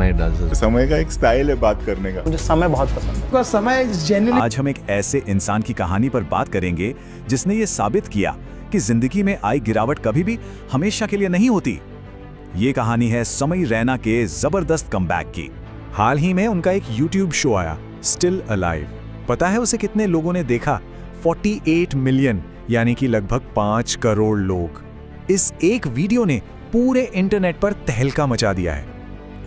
समय does. समय का एक स्टाइल है बात करने का। मुझे समय बहुत पसंद है। समय जेन्युइन। आज हम एक ऐसे इंसान की कहानी पर बात करेंगे जिसने ये साबित किया कि जिंदगी में आई गिरावट कभी भी हमेशा के लिए नहीं होती। ये कहानी है समय रैना के जबरदस्त कमबैक की। हाल ही में उनका एक YouTube शो आया, स्टिल अलाइव। पता है उसे कितने लोगों ने देखा? 48 मिलियन, यानी कि लगभग 5 करोड़ लोग। इस एक वीडियो ने पूरे इंटरनेट पर तहलका मचा दिया है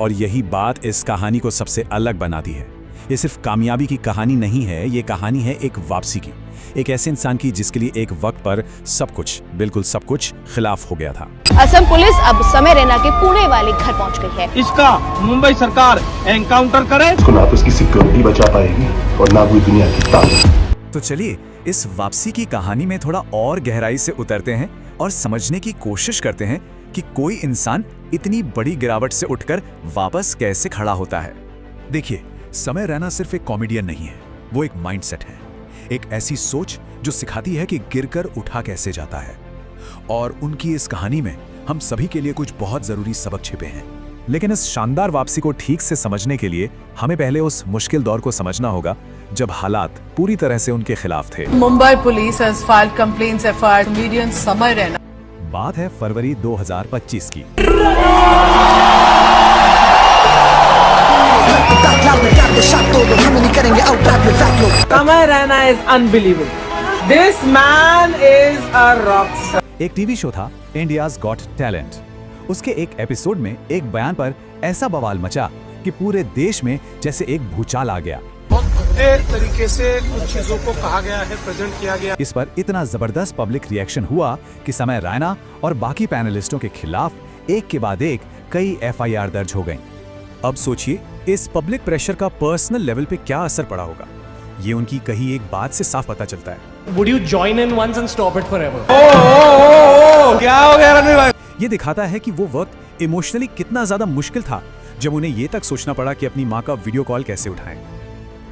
और यही बात इस कहानी को सबसे अलग बनाती है। ये सिर्फ कामयाबी की कहानी नहीं है, ये कहानी है एक वापसी की, एक ऐसे इंसान की जिसके लिए एक वक्त पर सब कुछ, बिल्कुल सब कुछ खिलाफ हो गया था। असम पुलिस अब समय रैना के पुणे वाले घर पहुंच गई है। इसका मुंबई सरकार एनकाउंटर करे। इसको ना तो उसकी सिक्योरिटी बचा पाएगी और ना कोई दुनिया की ताकत। तो चलिए इस वापसी की कहानी में थोड़ा और गहराई से उतरते हैं और समझने की कोशिश करते हैं कि कोई इंसान इतनी बड़ी गिरावट से उठकर वापस कैसे खड़ा होता है। देखिए, समय रैना सिर्फ एक कॉमेडियन नहीं है, वो एक माइंडसेट है, एक ऐसी सोच जो सिखाती है कि गिरकर उठा कैसे जाता है। और उनकी इस कहानी में हम सभी के लिए कुछ बहुत जरूरी सबक छिपे हैं। लेकिन इस शानदार वापसी को ठीक से समझने के लिए हमें पहले उस मुश्किल दौर को समझना होगा जब हालात पूरी तरह से उनके खिलाफ थे। Mumbai police has filed complaints FIR comedian समय रैना। बात है फरवरी 2025 की। समय Raina is unbelievable. This man is a Rockstar. एक टीवी शो था इंडियाज गॉट टैलेंट। उसके एक एपिसोड में एक बयान पर ऐसा बवाल मचा कि पूरे देश में जैसे एक भूचाल आ गया। एक तरीके से कुछ चीजों को कहा गया है, प्रेजेंट किया गया। इस पर इतना जबरदस्त पब्लिक रिएक्शन हुआ कि समय रैना और बाकी पैनलिस्टों के खिलाफ एक के बाद एक कई FIR दर्ज हो गईं। अब सोचिए इस पब्लिक प्रेशर का पर्सनल लेवल पे क्या असर पड़ा होगा। ये उनकी कही एक बात से साफ पता चलता है। Would you join in once and stop it forever? क्या हो गया रणवीर भाई? ये दिखाता है कि वो वक्त इमोशनली कितना ज्यादा मुश्किल था जब उन्हें ये तक सोचना पड़ा कि अपनी माँ का वीडियो कॉल कैसे उठाएं।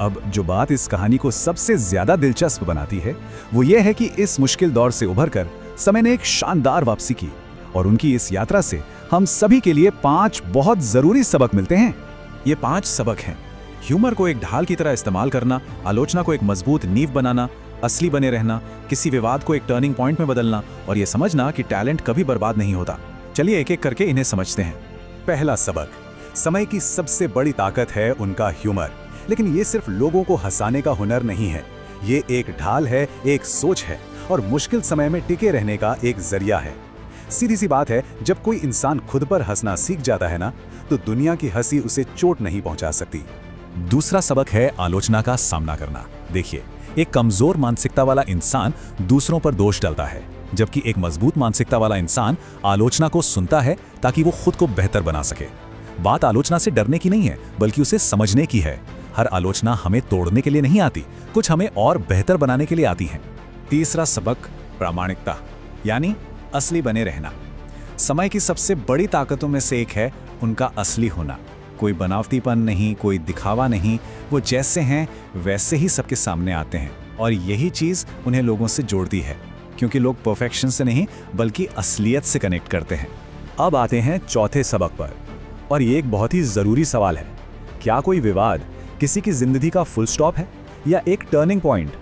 अब जो बात इस कहानी को सबसे ज्यादा दिलचस्प बनाती है वो ये है कि इस मुश्किल दौर से उभरकर समय ने एक शानदार वापसी की और उनकी इस यात्रा से हम सभी के लिए 5 बहुत जरूरी सबक मिलते हैं। ये 5 सबक हैं: ह्यूमर को एक ढाल की तरह इस्तेमाल करना, आलोचना को एक मजबूत नींव बनाना, असली बने रहना, किसी विवाद को एक टर्निंग पॉइंट में बदलना और ये समझना कि टैलेंट कभी बर्बाद नहीं होता। चलिए एक एक करके इन्हें समझते हैं। पहला सबक, समय की सबसे बड़ी ताकत है उनका ह्यूमर। लेकिन ये सिर्फ लोगों को हंसाने का हुनर नहीं है, ये एक ढाल है, एक सोच है और मुश्किल समय में टिके रहने का एक जरिया है। सीधी सी बात है, जब कोई इंसान खुद पर हंसना सीख जाता है ना, तो दुनिया की हंसी उसे चोट नहीं पहुंचा सकती। दूसरा सबक है आलोचना का सामना करना। देखिए, एक कमजोर मानसिकता वाला इंसान दूसरों पर दोष डालता है, जबकि एक मजबूत मानसिकता वाला इंसान आलोचना को सुनता है ताकि वो खुद को बेहतर बना सके। बात आलोचना से डरने की नहीं है, बल्कि उसे समझने की है। हर आलोचना हमें तोड़ने के लिए नहीं आती, कुछ हमें और बेहतर बनाने के लिए आती है। तीसरा सबक, प्रामाणिकता, यानी असली बने रहना। समय की सबसे बड़ी ताकतों में से एक है उनका असली होना। कोई बनावटीपन नहीं, कोई दिखावा नहीं, वो जैसे हैं वैसे ही सबके सामने आते हैं और यही चीज़ उन्हें लोगों से जोड़ती है, क्योंकि लोग परफेक्शन से नहीं बल्कि असलियत से कनेक्ट करते हैं। अब आते हैं चौथे सबक पर, और ये एक बहुत ही ज़रूरी सवाल है। क्या कोई विवाद किसी की जिंदगी का फुल स्टॉप है या एक टर्निंग पॉइंट?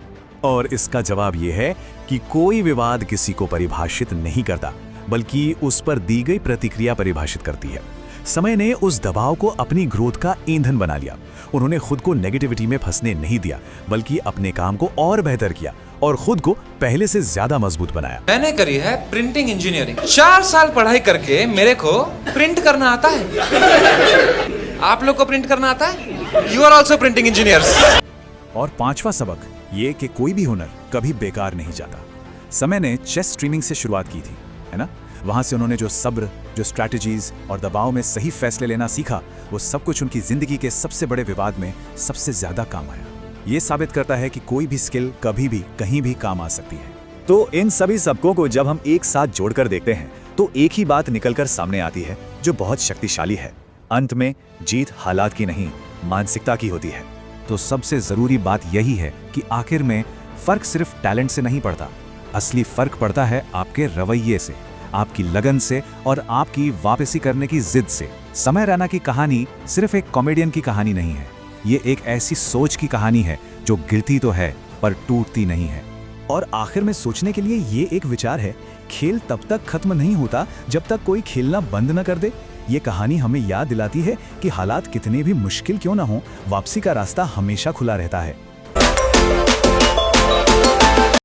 और इसका जवाब यह है कि कोई विवाद किसी को परिभाषित नहीं करता, बल्कि उस पर दी गई प्रतिक्रिया परिभाषित करती है। समय ने उस दबाव को अपनी ग्रोथ का ईंधन बना लिया। उन्होंने खुद को नेगेटिविटी में फंसने नहीं दिया, बल्कि अपने काम को और बेहतर किया और खुद को पहले से ज्यादा मजबूत बनाया। मैंने करी है प्रिंटिंग इंजीनियरिंग। 4 साल पढ़ाई करके मेरे को प्रिंट करना आता है। आप लोग को प्रिंट करना आता है? You are also printing engineers. और 5वां सबक ये कि कोई भी हुनर कभी बेकार नहीं जाता। समय ने चेस स्ट्रीमिंग से शुरुआत की थी, है ना? वहां से उन्होंने जो सब्र, जो स्ट्रैटेजीज और दबाव में सही फैसले लेना सीखा, वो सब कुछ उनकी जिंदगी के सबसे बड़े विवाद में सबसे ज्यादा काम आया। ये साबित करता है कि कोई भी स्किल कभी भी कहीं भी काम आ सकती है। तो इन सभी सबकों को जब हम एक साथ जोड़कर देखते हैं तो एक ही बात निकलकर सामने आती है जो बहुत शक्तिशाली है। अंत में जीत हालात की नहीं, मानसिकता की होती है। तो सबसे जरूरी बात यही है कि आखिर में फर्क सिर्फ टैलेंट से नहीं पड़ता, असली फर्क पड़ता है आपके रवैये से, आपकी लगन से और आपकी वापसी करने की जिद से। समय रैना की कहानी सिर्फ एक कॉमेडियन की कहानी नहीं है, ये एक ऐसी सोच की कहानी है जो गिरती तो है पर टूटती नहीं है। और आखिर में सोचने के लिए ये एक विचार है, खेल तब तक खत्म नहीं होता जब तक कोई खेलना बंद न कर दे। ये कहानी हमें याद दिलाती है कि हालात कितने भी मुश्किल क्यों ना हो, वापसी का रास्ता हमेशा खुला रहता है।